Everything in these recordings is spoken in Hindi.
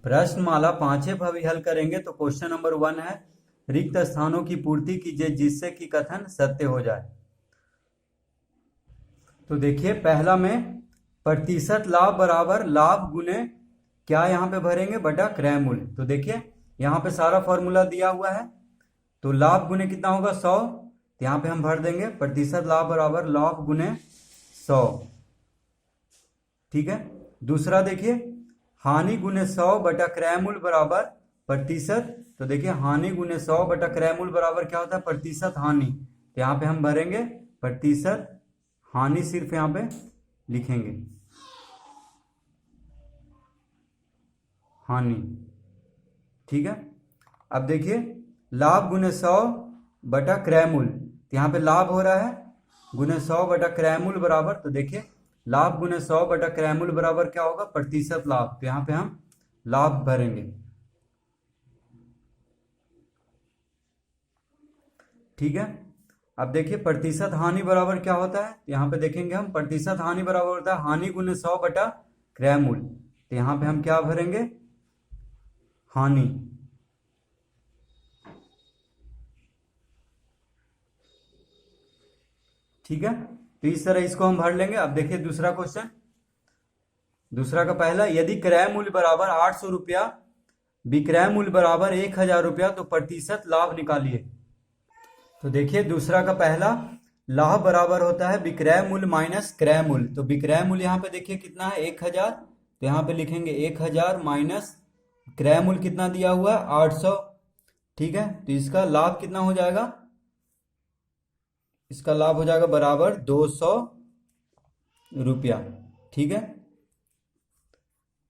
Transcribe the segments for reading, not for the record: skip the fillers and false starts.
प्रश्नमाला पांचवें भावी हल करेंगे। तो क्वेश्चन नंबर 1 है, रिक्त स्थानों की पूर्ति कीजिए जिससे कि कथन सत्य हो जाए। तो देखिए पहला में प्रतिशत लाभ बराबर लाभ गुने क्या यहाँ पे भरेंगे बटा क्रय मूल्य। तो देखिए यहाँ पे सारा फॉर्मूला दिया हुआ है। तो लाभ गुने कितना होगा 100, तो यहाँ पे हम भर देंगे प्रतिशत लाभ बराबर लाभ गुने 100। ठीक है। दूसरा देखिए हानि गुने 100 बटा क्रय मूल्य बराबर प्रतिशत। तो देखिए हानि गुने 100 बटा क्रय मूल्य बराबर क्या होता है प्रतिशत हानि। तो यहाँ पे हम भरेंगे प्रतिशत हानि, सिर्फ यहाँ पे लिखेंगे हानि। ठीक है। अब देखिए लाभ गुने 100 बटा क्रय मूल्य, तो यहाँ पे लाभ हो रहा है गुने 100 बटा क्रय मूल्य बराबर। तो देखिए लाभ गुने 100 बटा क्रय मूल्य बराबर क्या होगा प्रतिशत लाभ। तो यहाँ पे हम लाभ भरेंगे। ठीक है। अब देखिए प्रतिशत हानि बराबर क्या होता है, तो यहाँ पे देखेंगे हम प्रतिशत हानि बराबर होता है हानि गुने 100 बटा क्रय मूल्य। तो यहाँ पे हम क्या भरेंगे हानि। ठीक है। तो इस तरह इसको हम भर लेंगे। अब देखिए दूसरा क्वेश्चन, दूसरा का पहला, यदि क्रय मूल्य बराबर 800 रुपया, विक्रय मूल्य बराबर 1000 रुपया, तो प्रतिशत लाभ निकालिए। तो देखिए दूसरा का पहला, लाभ बराबर होता है विक्रय मूल्य माइनस क्रय मूल्य। तो विक्रय मूल्य यहाँ पे देखिए कितना है 1000, तो यहाँ पे लिखेंगे 1000 माइनस क्रय मूल्य कितना दिया हुआ है 800। ठीक है। तो इसका लाभ कितना हो जाएगा, इसका लाभ हो जाएगा बराबर 200 रुपया। ठीक है।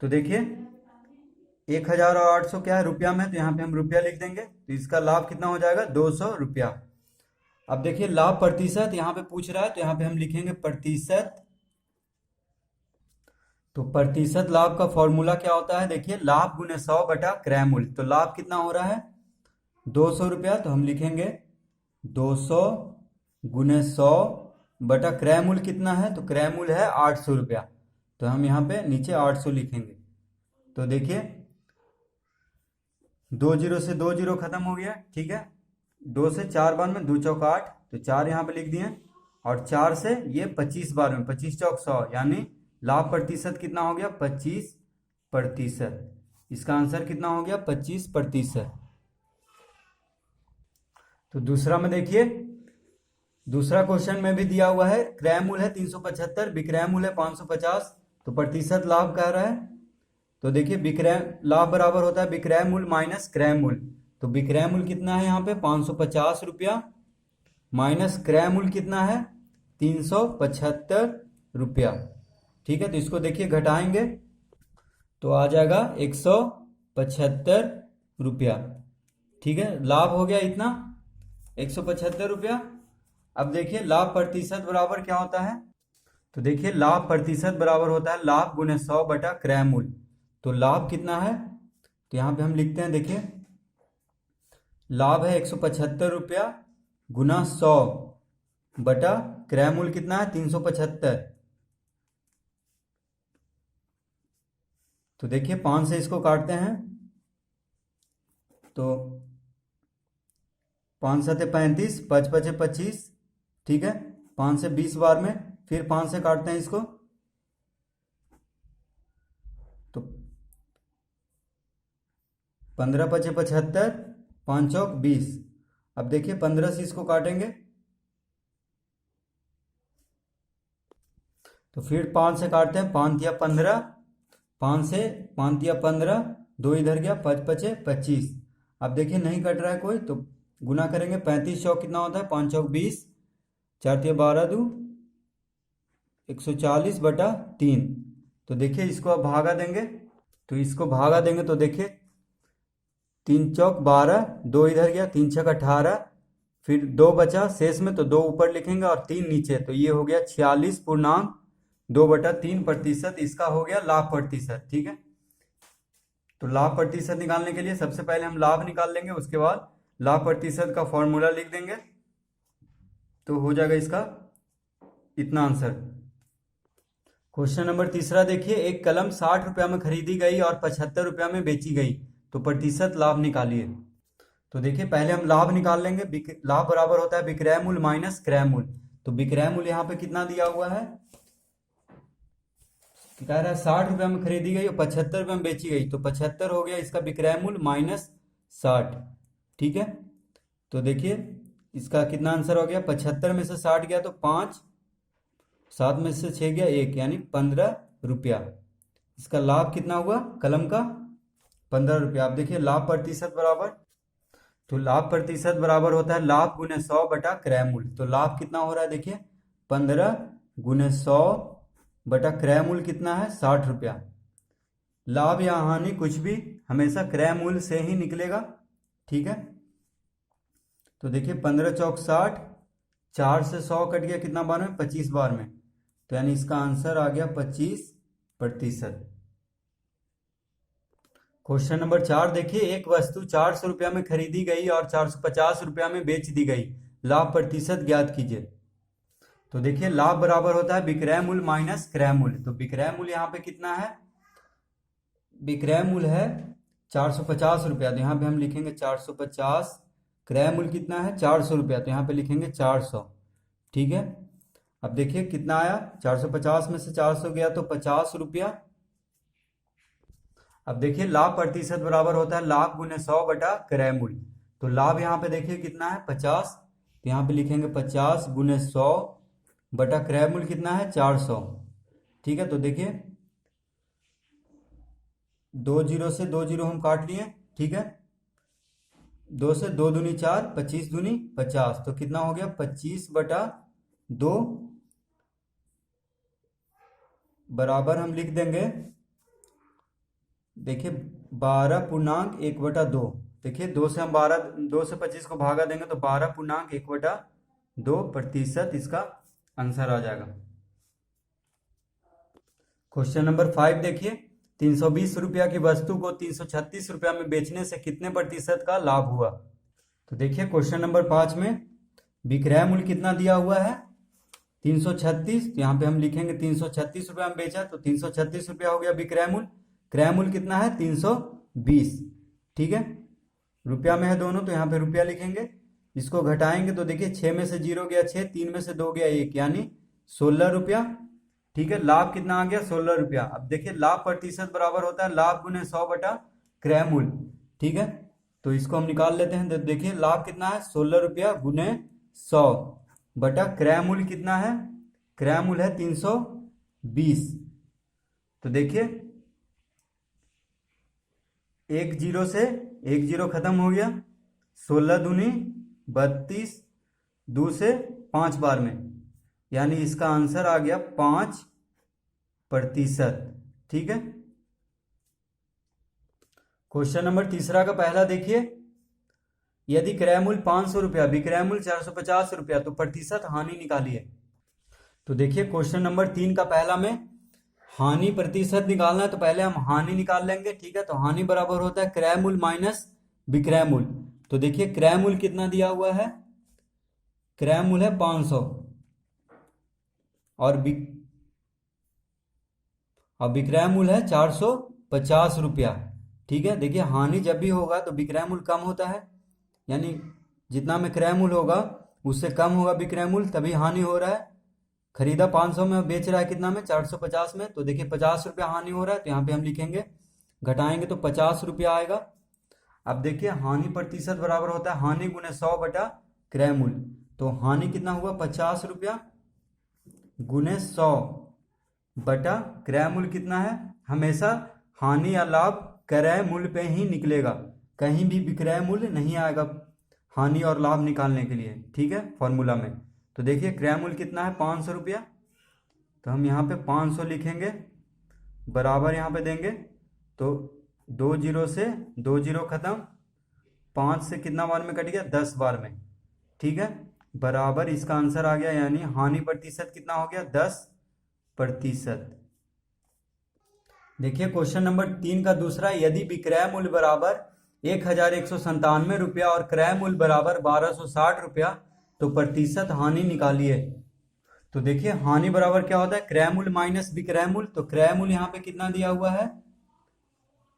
तो देखिए 1000 और 800 क्या है रुपया में, तो यहाँ पे हम रुपया लिख देंगे। तो इसका लाभ कितना हो जाएगा 200 रुपया। अब देखिए लाभ प्रतिशत यहाँ पे पूछ रहा है, तो यहाँ पे हम लिखेंगे प्रतिशत। तो प्रतिशत लाभ का फॉर्मूला क्या होता है, देखिए लाभ गुने 100 बटा क्रय मूल्य। तो लाभ कितना हो रहा है 200 रुपया, तो हम लिखेंगे 200 गुने 100 बटा क्रय मूल्य कितना है, तो क्रय मूल्य है 800 रुपया। तो हम यहाँ पे नीचे 800 लिखेंगे। तो देखिए 2 जीरो से 2 जीरो खत्म हो गया। ठीक है। 2 से 4 बार में 2 चौक 8, तो 4 यहाँ पे लिख दिए। और 4 से ये 25 बार में 25 चौक 100, यानी लाभ प्रतिशत कितना हो गया 25%। इसका आंसर कितना हो गया 25%। तो दूसरा में देखिए, दूसरा क्वेश्चन में भी दिया हुआ है क्रय मूल्य है 375, विक्रय मूल्य है 550, तो प्रतिशत लाभ कह रहा है। तो देखिए विक्रय लाभ बराबर होता है विक्रय मूल्य माइनस क्रय मूल्य। तो विक्रय मूल्य कितना है यहाँ पे 550 रुपया, माइनस क्रय मूल्य कितना है 375 रुपया। ठीक है। तो इसको देखिए घटाएंगे तो आ जाएगा 175 रुपया। ठीक है। लाभ हो गया इतना 175 रुपया। अब देखिए लाभ प्रतिशत बराबर क्या होता है, तो देखिए लाभ प्रतिशत बराबर होता है लाभ गुने 100 बटा क्रय मूल्य। तो लाभ कितना है, तो यहाँ पे हम लिखते हैं देखिए लाभ है 175 रुपया गुना 100 बटा क्रय मूल्य कितना है 375। तो देखिए 5 से इसको काटते हैं, तो 5 सते 35, 5 पचे 25। ठीक है। 5 से 20 बार में, फिर 5 से काटते हैं इसको, तो 15 पचे 75, 5 चौक 20। अब देखिए 15 से इसको काटेंगे, तो फिर 5 से काटते हैं, 5 दिया 15, 5 से 5 दिया 15, 2 इधर गया 5 पचे 25। अब देखिए नहीं कट रहा है कोई, तो गुना करेंगे 35 चौक कितना होता है 5 चौक 20, 4 तिया 12 दू 140 बटा 3। तो देखिए इसको अब भागा देंगे, तो इसको भागा देंगे तो देखिए 3 चौक 12, 2 इधर गया 3 छक 18, फिर 2 बचा शेष में, तो 2 ऊपर लिखेंगे और 3 नीचे। तो ये हो गया 46.2/3%। इसका हो गया लाभ प्रतिशत। ठीक है। तो लाभ प्रतिशत निकालने के लिए सबसे पहले हम लाभ निकाल लेंगे, उसके बाद लाभ प्रतिशत का फॉर्मूला लिख देंगे। तो हो जाएगा इसका इतना आंसर। क्वेश्चन नंबर तीसरा देखिए, एक कलम 60 रुपया में खरीदी गई और 75 रुपया में बेची गई, तो प्रतिशत लाभ निकालिए। तो देखिए पहले हम लाभ निकाल लेंगे। लाभ बराबर होता है विक्रय मूल्य माइनस क्रय मूल्य। तो विक्रय मूल्य यहाँ पे कितना दिया हुआ है, कह रहा है 60 रुपया में खरीदी गई और 75 रुपया में बेची गई, तो 75 हो गया इसका विक्रय मूल्य माइनस 60। ठीक है, तो देखिए इसका कितना आंसर हो गया, 75 में से 60 गया तो 5, 7 में से 6 गया 1, यानी 15 रुपया। इसका लाभ कितना हुआ कलम का, 15 रुपया। आप देखिए लाभ प्रतिशत बराबर, तो लाभ प्रतिशत बराबर होता है लाभ गुने 100 बटा क्रय मूल्य। तो लाभ कितना हो रहा है देखिए 15 गुने 100 बटा क्रय मूल्य कितना है 60 रुपया। लाभ या हानि कुछ भी हमेशा क्रय मूल्य से ही निकलेगा। ठीक है, तो देखिए 15 चौक 60, 4 से 100 कट गया कितना बार में, 25 बार में, तो यानी इसका आंसर आ गया 25%। क्वेश्चन नंबर 4 देखिए, एक वस्तु 400 रुपया में खरीदी गई और 450 रुपया में बेच दी गई, लाभ प्रतिशत ज्ञात कीजिए। तो देखिए लाभ बराबर होता है विक्रय मूल्य माइनस क्रय मूल्य। तो विक्रय मूल्य यहाँ पे कितना है, विक्रय मूल्य है 450 रुपया, तो यहाँ पे हम लिखेंगे 450। क्रय मूल्य कितना है 400 रुपया, तो यहाँ पे लिखेंगे 400। ठीक है, अब देखिए कितना आया, 450 में से 400 गया तो 50 रुपया। अब देखिए लाभ प्रतिशत बराबर होता है लाभ गुने 100 बटा क्रय मूल्य। तो लाभ यहाँ पे देखिए कितना है 50, तो यहाँ पे लिखेंगे 50 गुने 100 बटा क्रय मूल्य कितना है 400। ठीक है, तो देखिए 2 जीरो से 2 जीरो हम काट लिए। ठीक है, 2 से 2 दूनी 4, 25 दूनी 50, तो कितना हो गया 25 बटा 2 बराबर हम लिख देंगे, देखिए 12.1/2। देखिए 2 से हम 2 से 25 को भागा देंगे तो 12.1/2% इसका आंसर आ जाएगा। क्वेश्चन नंबर 5 देखिए, 320 रुपया की वस्तु को 336 रुपया में बेचने से कितने प्रतिशत का लाभ हुआ। तो देखिए क्वेश्चन नंबर 5 में विक्रय मूल्य कितना दिया हुआ है 336, तो यहाँ पे हम लिखेंगे 336 रुपया में बेचा, तो 336 रुपया हो गया विक्रय मूल्य। क्रय मूल्य कितना है 320। ठीक है, रुपया में है दोनों, तो यहाँ पे रुपया लिखेंगे। इसको घटाएंगे तो देखिए 6 में से 0 गया 6, 3 में से 2 गया 1, यानी 16 रुपया। ठीक है, लाभ कितना आ गया 16 रुपया। अब देखिए लाभ प्रतिशत बराबर होता है लाभ गुने 100 बटा क्रय मूल्य। ठीक है, तो इसको हम निकाल लेते हैं। तो देखिए लाभ कितना है 16 रुपया गुने 100 बटा क्रय मूल्य कितना है, क्रय मूल्य है 320। तो देखिए 1 जीरो से 1 जीरो खत्म हो गया, 16 दूनी 32, 2 से 5 बार में, यानी इसका आंसर आ गया 5%। ठीक है, क्वेश्चन नंबर तीसरा का पहला देखिए, यदि क्रय मूल्य 500 रुपया विक्रय मूल्य 450 रुपया, तो प्रतिशत हानि निकालिए। तो देखिए क्वेश्चन नंबर 3 का पहला में हानि प्रतिशत निकालना है, तो पहले हम हानि निकाल लेंगे। ठीक है, तो हानि बराबर होता है क्रय मूल्य माइनस विक्रय मूल्य। तो देखिए क्रय मूल्य कितना दिया हुआ है, क्रय मूल्य है 500 और विक्रय मूल्य है 450 रुपया। ठीक है, देखिए हानि जब भी होगा तो विक्रय मूल्य कम होता है, यानी जितना में क्रय मूल्य होगा उससे कम होगा विक्रय मूल्य, तभी हानि हो रहा है। खरीदा 500 में, बेच रहा है कितना में 450 में, तो देखिए 50 रुपया हानि हो रहा है, तो यहाँ पे हम लिखेंगे, घटाएंगे तो 50 रुपया आएगा। अब देखिए हानि प्रतिशत बराबर होता है हानि गुने 100 बटा क्रय मूल्य। तो हानि कितना हुआ 50 रुपया गुने 100 बटा क्रय मूल्य कितना है, हमेशा हानि या लाभ क्रय मूल्य पे ही निकलेगा, कहीं भी विक्रय मूल्य नहीं आएगा हानि और लाभ निकालने के लिए। ठीक है, फॉर्मूला में। तो देखिए क्रय मूल्य कितना है 500 रुपया, तो हम यहाँ पे 500 लिखेंगे, बराबर यहाँ पे देंगे, तो 2 जीरो से 2 जीरो खत्म, 5 से कितना बार में कट गया 10 बार में। ठीक है, बराबर इसका आंसर आ गया, यानी हानि प्रतिशत कितना हो गया 10%। देखिए क्वेश्चन नंबर 3 का दूसरा, यदि विक्रय मूल्य बराबर 1197 रुपया और क्रय मूल्य बराबर 1260 रुपया, तो प्रतिशत हानि निकालिए। तो देखिए हानि बराबर क्या होता है, क्रय मूल्य माइनस विक्रय मूल्य। तो क्रय मूल्य यहाँ पे कितना दिया हुआ है,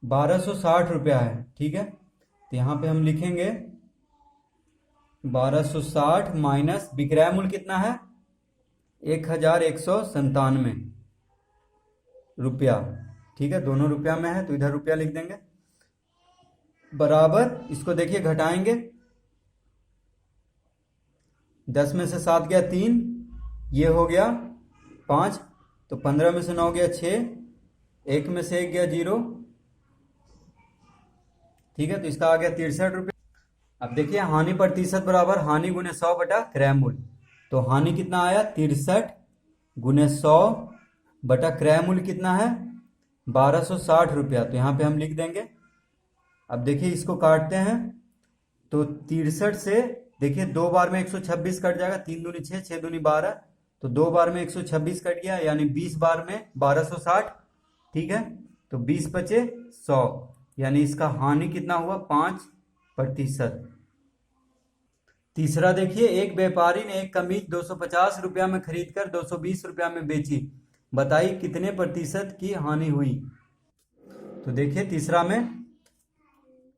1260 रुपया है, ठीक है। तो यहाँ पे हम लिखेंगे 1260 माइनस विक्रय मूल्य कितना है, 1197 रुपया, ठीक है। दोनों रुपया में है तो इधर रुपया लिख देंगे, बराबर इसको देखिए घटाएंगे, 10 में से 7 गया 3, ये हो गया 5, तो 15 में से 9 गया 6, 1 में से 1 गया 0, ठीक है। तो इसका आ गया 63 रुपये। अब देखिए हानि प्रतिशत बराबर हानि गुने 100 बटा क्रय मूल्य। तो हानि कितना आया, 63 गुने 100 बटा क्रय मूल्य कितना है, 1260 रुपया। तो यहाँ पे हम लिख देंगे। अब देखिए इसको काटते हैं, तो 63 से देखिए 2 बार में 126 कट जाएगा, 3 दूनी 6, 6 दूनी 12, तो 2 बार में 126 कट गया, यानी 20 बार में 1260, ठीक है। तो 20 बचे 100, यानी इसका हानि कितना हुआ, 5%। तीसरा देखिए, एक व्यापारी ने एक कमीज 250 रुपया में खरीदकर 220 रुपया में बेची, बताइए कितने प्रतिशत की हानि हुई। तो देखिए तीसरा में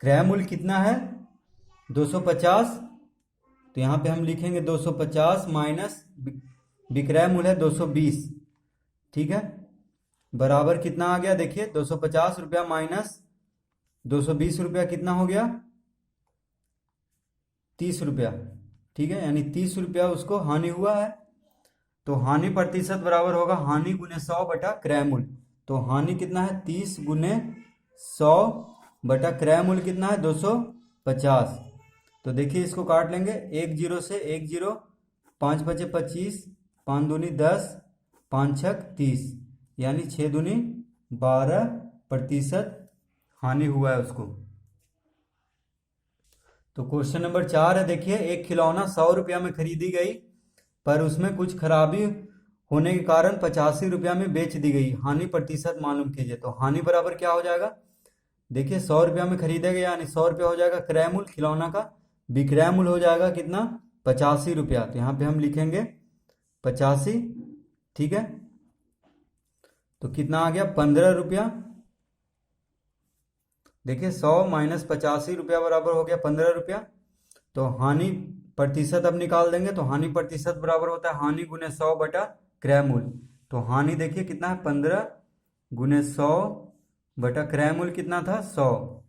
क्रय मूल्य कितना है, 250, तो यहाँ पे हम लिखेंगे 250 माइनस विक्रय मूल्य है 220, ठीक है, बराबर कितना आ गया, देखिए 250 रुपया माइनस 220 रुपया कितना हो गया, 30 रुपया, ठीक है। यानी 30 रुपया उसको हानि हुआ है। तो हानि प्रतिशत बराबर होगा हानि गुने 100 बटा क्रय मूल्य। तो हानि कितना है, 30 गुने 100 बटा क्रय मूल्य कितना है, 250। तो देखिए इसको काट लेंगे, 1 0 से 1 0, 5 बचे 25, 5 दूनी 10, 5 छक 30, यानी 6 दूनी 12% हानि हुआ है उसको। तो क्वेश्चन नंबर 4 है, देखिए एक खिलौना 100 रुपया में खरीदी गई, पर उसमें कुछ खराबी होने के कारण 85 रुपया में बेच दी गई, हानि प्रतिशत मालूम कीजिए। तो हानि बराबर क्या हो जाएगा, देखिए 100 रुपया में खरीदा गया, यानी 100 रुपया हो जाएगा क्रय मूल्य खिलौना का, विक्रय मूल्य हो जाएगा कितना, 85 रुपया। तो यहाँ पे हम लिखेंगे 85, ठीक है। तो कितना आ गया, 15 रुपया। देखिए 100 माइनस 85 रुपया बराबर हो गया 15 रुपया। तो हानि प्रतिशत अब निकाल देंगे, तो हानि प्रतिशत बराबर होता है हानि गुने 100 बटा क्रय मूल्य। तो हानि देखिए कितना है, 15 गुने 100 बटा क्रय मूल्य कितना था, 100।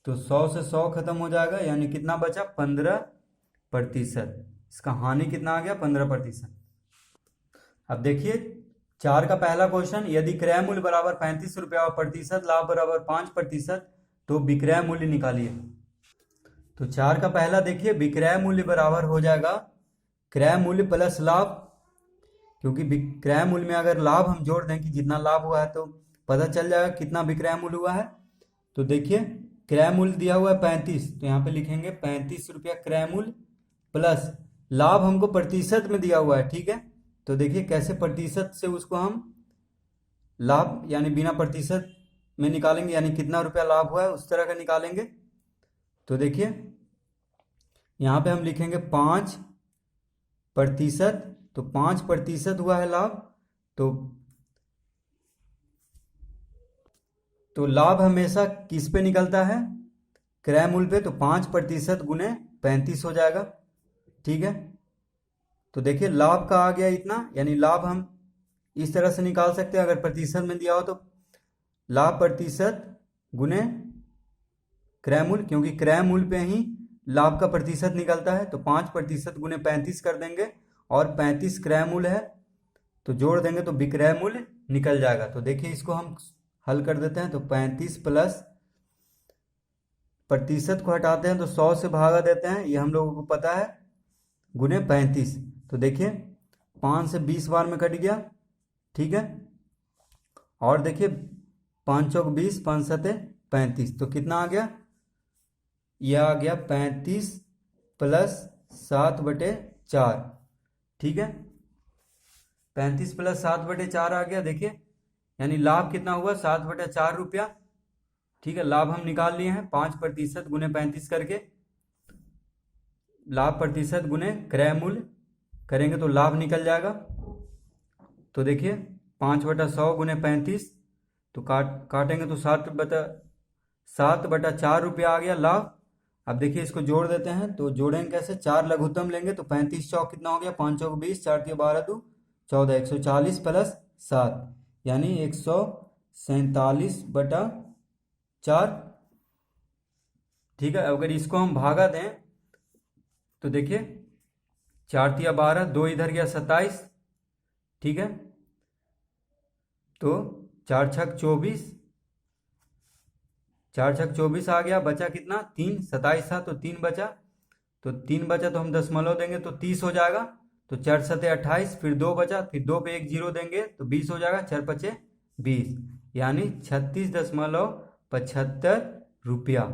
तो 100 से 100 खत्म हो जाएगा, यानी कितना बचा, 15%। इसका हानि कितना आ गया, 15%। अब देखिए 4 का पहला क्वेश्चन, यदि क्रय मूल्य बराबर 35 रुपया और प्रतिशत लाभ बराबर 5%, तो विक्रय मूल्य निकालिए। तो 4 का पहला देखिए, विक्रय मूल्य बराबर हो जाएगा क्रय मूल्य प्लस लाभ, क्योंकि विक्रय मूल्य में अगर लाभ हम जोड़ दें कि जितना लाभ हुआ है, तो पता चल जाएगा कितना विक्रय मूल्य हुआ है। तो देखिए क्रय मूल्य दिया हुआ है 35, तो यहाँ पे लिखेंगे 35 रुपया क्रय मूल्य प्लस लाभ हमको प्रतिशत में दिया हुआ है, ठीक है। तो देखिए कैसे प्रतिशत से उसको हम लाभ यानी बिना प्रतिशत में निकालेंगे, यानी कितना रुपया लाभ हुआ है उस तरह का निकालेंगे। तो देखिए यहाँ पे हम लिखेंगे 5%, तो 5% हुआ है लाभ। तो लाभ हमेशा किस पे निकलता है, क्रय मूल्य पे। तो 5% गुने 35 हो जाएगा, ठीक है। तो देखिए लाभ का आ गया इतना, यानी लाभ हम इस तरह से निकाल सकते हैं, अगर प्रतिशत में दिया हो तो लाभ प्रतिशत गुने क्रय मूल्य, क्योंकि क्रय मूल्य पे ही लाभ का प्रतिशत निकलता है। तो 5% गुने 35 कर देंगे, और 35 क्रय मूल्य है तो जोड़ देंगे तो विक्रय मूल्य निकल जाएगा। तो देखिए इसको हम हल कर देते हैं, तो 35 प्लस प्रतिशत को हटाते हैं तो 100 से भागा देते हैं, ये हम लोगों को पता है, गुने 35। तो देखिए 5 से 20 बार में कट गया, ठीक है। और देखिए 5 चौक 20, 5 सते 35, तो कितना आ गया, यह आ गया 35 प्लस 7/4, ठीक है। 35 प्लस 7/4 आ गया, देखिए यानी लाभ कितना हुआ, 7/4 रुपया, ठीक है। लाभ हम निकाल लिए हैं 5% गुने 35 करके, लाभ प्रतिशत गुने क्रय मूल्य करेंगे तो लाभ निकल जाएगा। तो देखिए 5/100 गुने 35, तो काटेंगे तो 7/4 रुपया आ गया लाभ। अब देखिए इसको जोड़ देते हैं, तो जोड़ेंगे कैसे, 4 लघुत्तम लेंगे तो 35 चौक कितना हो गया, 5 चौक 20, 4 तिया 12 दू 14, 140 प्लस 7 यानी 147/4। ठीक है, अगर इसको हम भागा दें तो देखिए 4 तिया 12, 2 इधर गया 27, ठीक है, तो 4 छक 24, 4 छक 24 आ गया, बचा कितना 3, 27 था तो 3 बचा, तो 3 बचा तो हम दशमलव देंगे तो 30 हो जाएगा, तो 4 सते 28, फिर 2 बचा, फिर 2 पे एक जीरो देंगे तो 20 हो जाएगा, 4 पचे 20 यानी 36.75 रुपया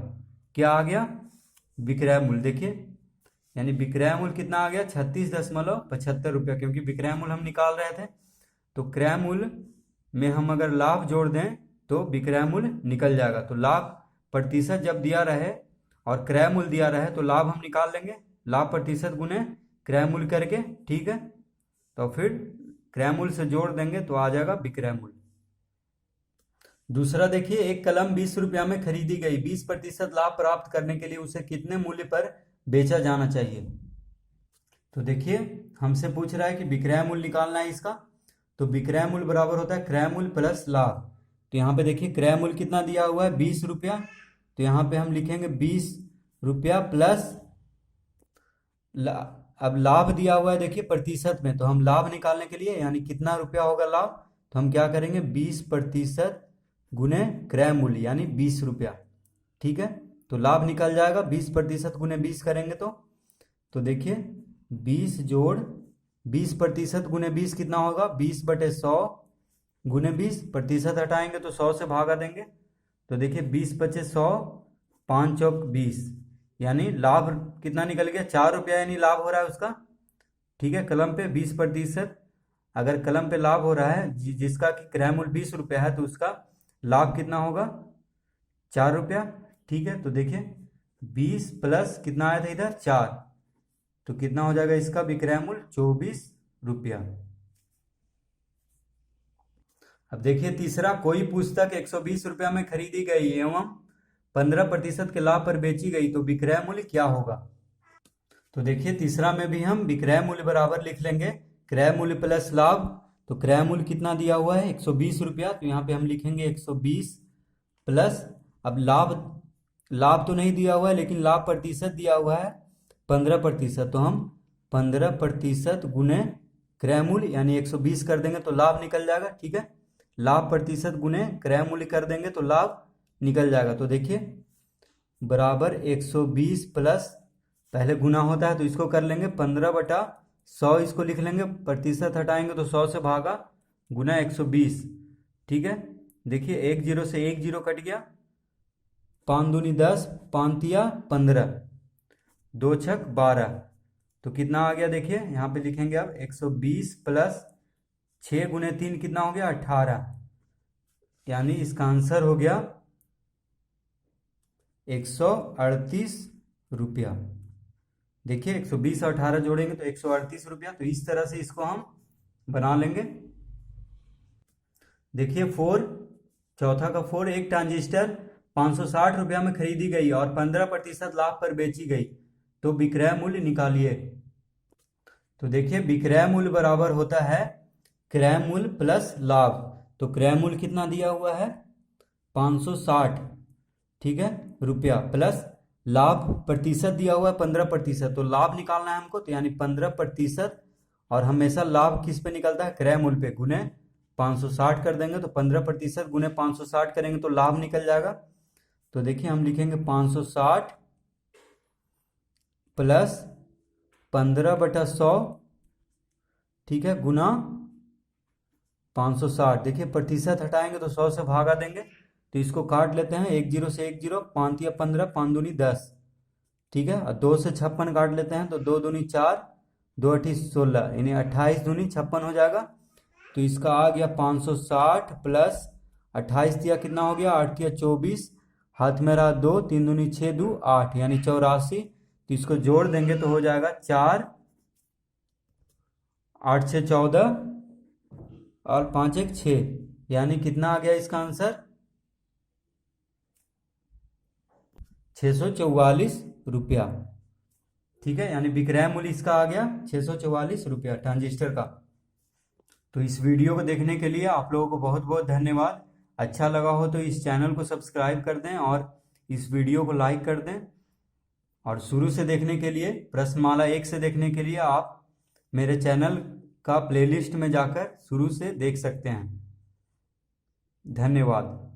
क्या आ गया, विक्रय मूल्य। देखिए यानी विक्रय मूल्य कितना आ गया, 36.75 रुपया, क्योंकि विक्रय मूल्य हम निकाल रहे थे। तो क्रय मूल्य में हम अगर लाभ जोड़ दें तो विक्रय मूल्य निकल जाएगा। तो लाभ प्रतिशत जब दिया रहे और क्रय मूल्य दिया रहे तो लाभ हम निकाल लेंगे, लाभ प्रतिशत गुने क्रय मूल्य करके, ठीक है, तो फिर क्रय मूल्य से जोड़ देंगे तो आ जाएगा विक्रय मूल्य। दूसरा देखिए, एक कलम 20 रुपया में खरीदी गई, 20% लाभ प्राप्त करने के लिए उसे कितने मूल्य पर बेचा जाना चाहिए। तो देखिए हमसे पूछ रहा है कि विक्रय मूल्य निकालना है इसका, तो विक्रय मूल्य बराबर होता है क्रय मूल्य प्लस लाभ। तो यहाँ पे देखिए क्रय मूल्य कितना दिया हुआ है, 20 रुपया, तो यहाँ पे हम लिखेंगे 20 रुपया प्लस अब लाभ दिया हुआ है देखिए प्रतिशत में, तो हम लाभ निकालने के लिए यानी कितना रुपया होगा लाभ, तो हम क्या करेंगे 20% गुने क्रय मूल्य यानी 20 रुपया, ठीक है, तो लाभ निकल जाएगा 20% गुने 20 करेंगे तो देखिए 20 जोड़ 20% गुने 20 कितना होगा, 20/100 गुने 20, प्रतिशत हटाएंगे तो 100 से भागा देंगे, तो देखिए 20 बचे 100, 5 चौक 20 यानी लाभ कितना निकल गया, 4 रुपया यानी लाभ हो रहा है उसका, ठीक है, कलम पे 20%, अगर कलम पे लाभ हो रहा है जिसका कि क्रय मूल्य 20 रुपया है तो उसका लाभ कितना होगा 4 रुपया, ठीक है, तो देखिए 20 प्लस कितना आया था इधर 4, तो कितना हो जाएगा इसका विक्रय मूल्य 24 रुपया। अब देखिए तीसरा, कोई पुस्तक 120 रुपया में खरीदी गई एवं 15% के लाभ पर बेची गई तो विक्रय मूल्य क्या होगा। तो देखिए तीसरा में भी हम विक्रय मूल्य बराबर लिख लेंगे क्रय मूल्य प्लस लाभ। तो क्रय मूल्य कितना दिया हुआ है 120 रुपया, तो यहाँ पे हम लिखेंगे 120 प्लस, अब लाभ तो नहीं दिया हुआ है लेकिन लाभ प्रतिशत दिया हुआ है 15%, तो हम 15% गुने क्रय मूल्य यानी 120 कर देंगे तो लाभ निकल जाएगा, ठीक है, लाभ प्रतिशत गुने क्रय मूल्य कर देंगे तो लाभ निकल जाएगा। तो देखिए बराबर 120 प्लस, पहले गुना होता है तो इसको कर लेंगे 15/100, इसको लिख लेंगे, प्रतिशत हटाएंगे तो 100 से भागा गुना 120, ठीक है, देखिए 1 जीरो से 1 जीरो कट गया, 5 दूनी 10, 5 तिया 15, 2 छक 12, तो कितना आ गया देखिए यहाँ पे लिखेंगे अब 120 प्लस 6 गुने 3 कितना हो गया 18, यानी इसका आंसर हो गया 138 रुपया। देखिए 120 और 18 जोड़ेंगे तो 138 रुपया, तो इस तरह से इसको हम बना लेंगे। देखिए 4, चौथा का 4, एक ट्रांजिस्टर 560 रुपया में खरीदी गई और 15% लाभ पर बेची गई तो विक्रय मूल्य निकालिए। तो देखिए विक्रय मूल्य बराबर होता है क्रय मूल्य प्लस लाभ। तो क्रय मूल्य कितना दिया हुआ है 560, ठीक है, रुपया, प्लस लाभ प्रतिशत दिया हुआ है 15%, तो लाभ निकालना है हमको, तो यानी 15%, और हमेशा लाभ किस पे निकलता है क्रय मूल्य पे, गुने 560 कर देंगे तो 15% गुने 560 करेंगे तो लाभ निकल जाएगा। तो देखिए हम लिखेंगे 560 प्लस 15/100, ठीक है, गुना 560, देखिए प्रतिशत हटाएंगे तो 100 से भागा देंगे, तो इसको काट लेते हैं, 1 जीरो से 1 जीरो, 5 या 15, 5 दूनी 10, ठीक है, और 2 से 56 काट लेते हैं तो 2 दूनी 4, 2 अठी 16, यानी 28 दूनी 56 हो जाएगा। तो इसका आ गया 560 प्लस 28 दिया कितना हो गया 8 या 24, हाथ में रहा 2, 3 दूनी 6, 2 8, यानी 84, तो इसको जोड़ देंगे तो हो जाएगा 4 8 6 14 और 5 1 6, यानी कितना आ गया इसका आंसर? 644 रुपया। ठीक है, यानी विक्रय मूल्य इसका आ गया 644 रुपया ट्रांजिस्टर का। तो इस वीडियो को देखने के लिए आप लोगों को बहुत बहुत धन्यवाद। अच्छा लगा हो तो इस चैनल को सब्सक्राइब कर दें और इस वीडियो को लाइक कर दें। और शुरू से देखने के लिए, प्रश्नमाला 1 से देखने के लिए आप मेरे चैनल का प्लेलिस्ट में जाकर शुरू से देख सकते हैं। धन्यवाद।